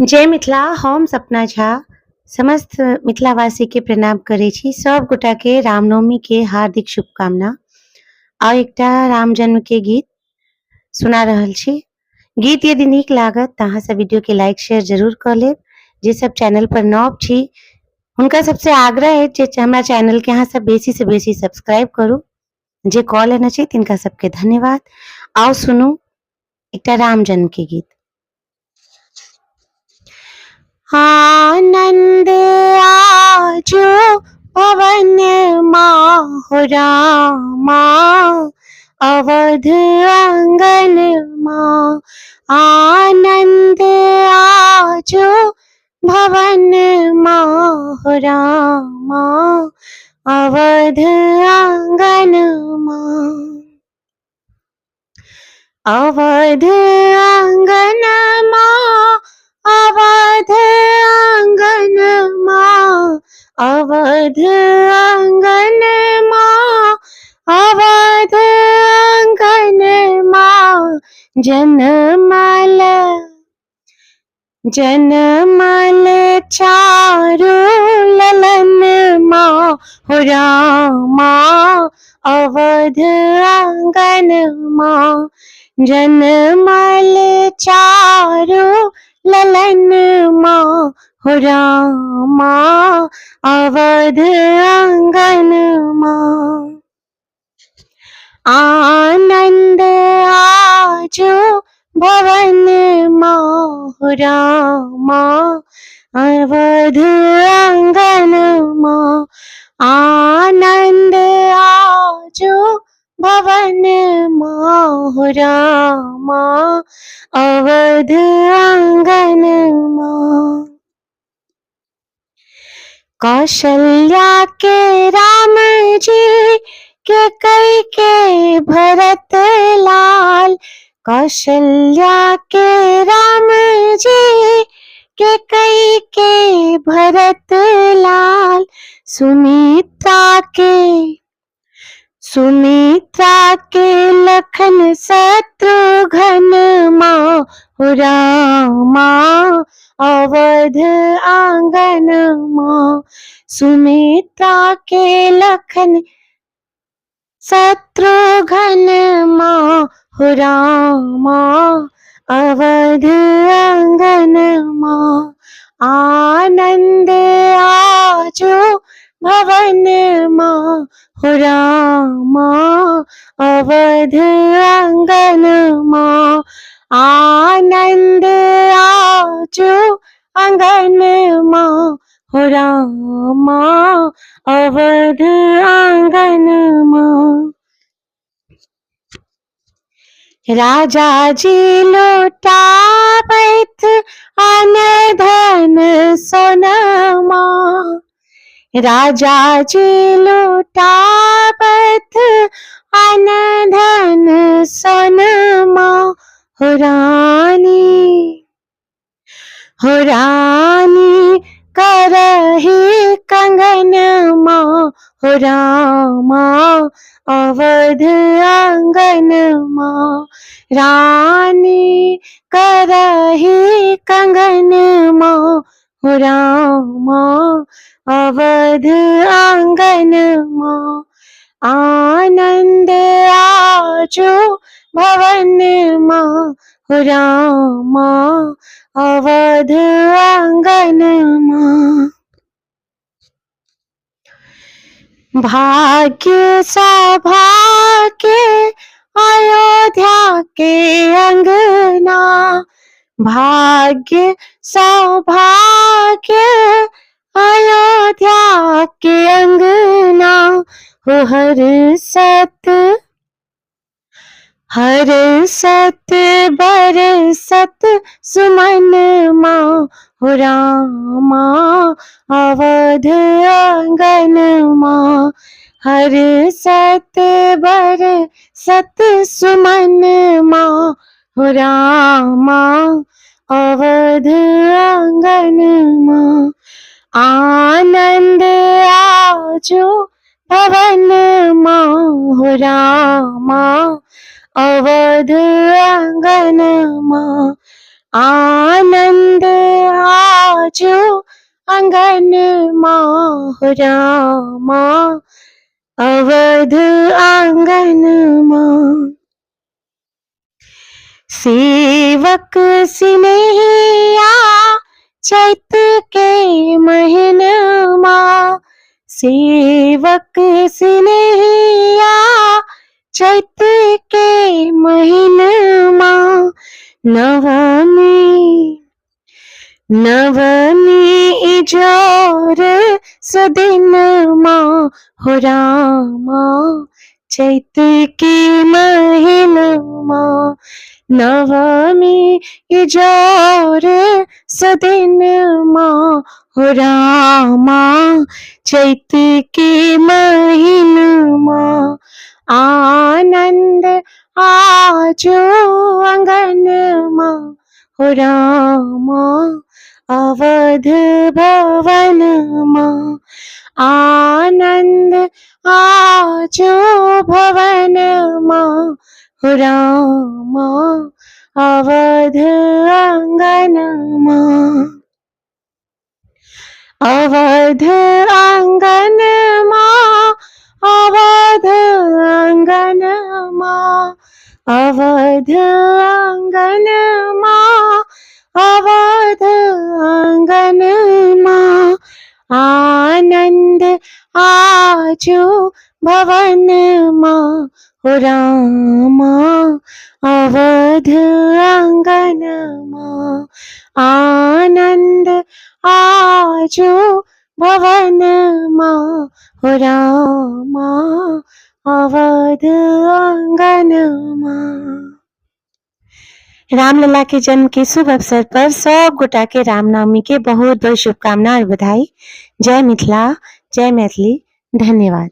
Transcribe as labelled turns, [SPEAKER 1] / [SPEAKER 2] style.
[SPEAKER 1] जय मिथिला, हम सपना झा समस्त मिथिलावासी के प्रणाम करै छी। सब गोटा के रामनवमी के हार्दिक शुभकामना। आ एकटा राम जन्म के गीत सुना रहल छी। गीत यदि नीक लागत त अहाँ सब वीडियो के लाइक शेयर जरूर क लेब। जे सब चैनल पर नव छी हुनका सबसे आग्रह है जे हमरा चैनल के अहाँ सब बेसी से बेसी सब्सक्राइब करू। जे क लेने छी तिनका सबके धन्यवाद। आओ सुनू एकटा राम जन्म के गीत। आनंद आजो पवन माहो रामा, अवध आंगन माँ। आनंद आजो भवन माहो रामा, अवध आंगन माँ। अवध आंगन माँ, अवध आंगन माँ, अवध आंगन माँ, अवध आंगन माँ। जनमल जनमल चारु ललन माँ हो रामा, अवध आंगन माँ। जनमल चारु ललन माँ हो रामा, अवध आंगन माँ। आनंद आजो भवन माहो रामा, अवध आंगन माँ। आनंद आजो भवन माहो रामा, अवध आंगन माँ। कौशल्या के राम जी के कई के भरत लाल, कौशल्या के राम जी के कई के भरत लाल। सुमित्रा के लखन शत्रुघ्न माँ हो रामा, अवध आंगन माँ। सुमित्रा के लखन शत्रुघ्न माँ हो रामा, अवध आंगन माँ। आनंद आजो भवन माँ हो रामा, अवध आंगन माँ। आनंद आजो आंगन माँ हो रामा, अवध आंगन माँ। राजा जी लौटावैत अन धन सोनमा, राजा जी लौटावैत अन धन सोनमा। हो रानी करही कंगन माँ हो रामा, अवध आंगन माँ। रानी करही कंगन माँ हो रामा, अवध आंगन माँ। आनंद आजो भवन माँ हो रामा, अवध आंगन माँ। भाग्य सौभाग्य अयोध्या के अंगना, भाग्य सौभाग्य अयोध्या के अंगना। हो हर सत बरसत सुमन माँ हो रामा, अवध आंगन माँ। हर सत बरसत सुमन माँ हो रामा, अवध आंगन माँ। आनंद आजो भवन माँ हो रामा, अवध आंगन माँ। आनंद आजो आंगन माँ हो रामा अवध आंगन माँ। सेवक सिनेहिया चैत के महीन माँ, सेवक सिनेहिया चैत के महीन माँ। नवमी इजोर सदिन माँ हो रामा चैत की महीन माँ। नवमी इजोर सदिन माँ हो रामा चैत की महीन माँ। आनंद आजो आंगन माँ हो रामा अवध भवन माँ। आनंद आजो भवन माँ हो रामा अवध आंगन माँ। अवध आंगन माँ, अवध आंगन माँ, अवध आंगन माँ, अवध आंगन माँ। आनंद आजो भवन माँ हो रामा अवध आंगन माँ। आनंद आजो भवन माँ हो रामा अवध आंगन माँ। रामलला के जन्म के शुभ अवसर पर सब गोटा के रामनवमी के बहुत बहुत शुभकामना और बधाई। जय मिथिला, जय मैथिली, धन्यवाद।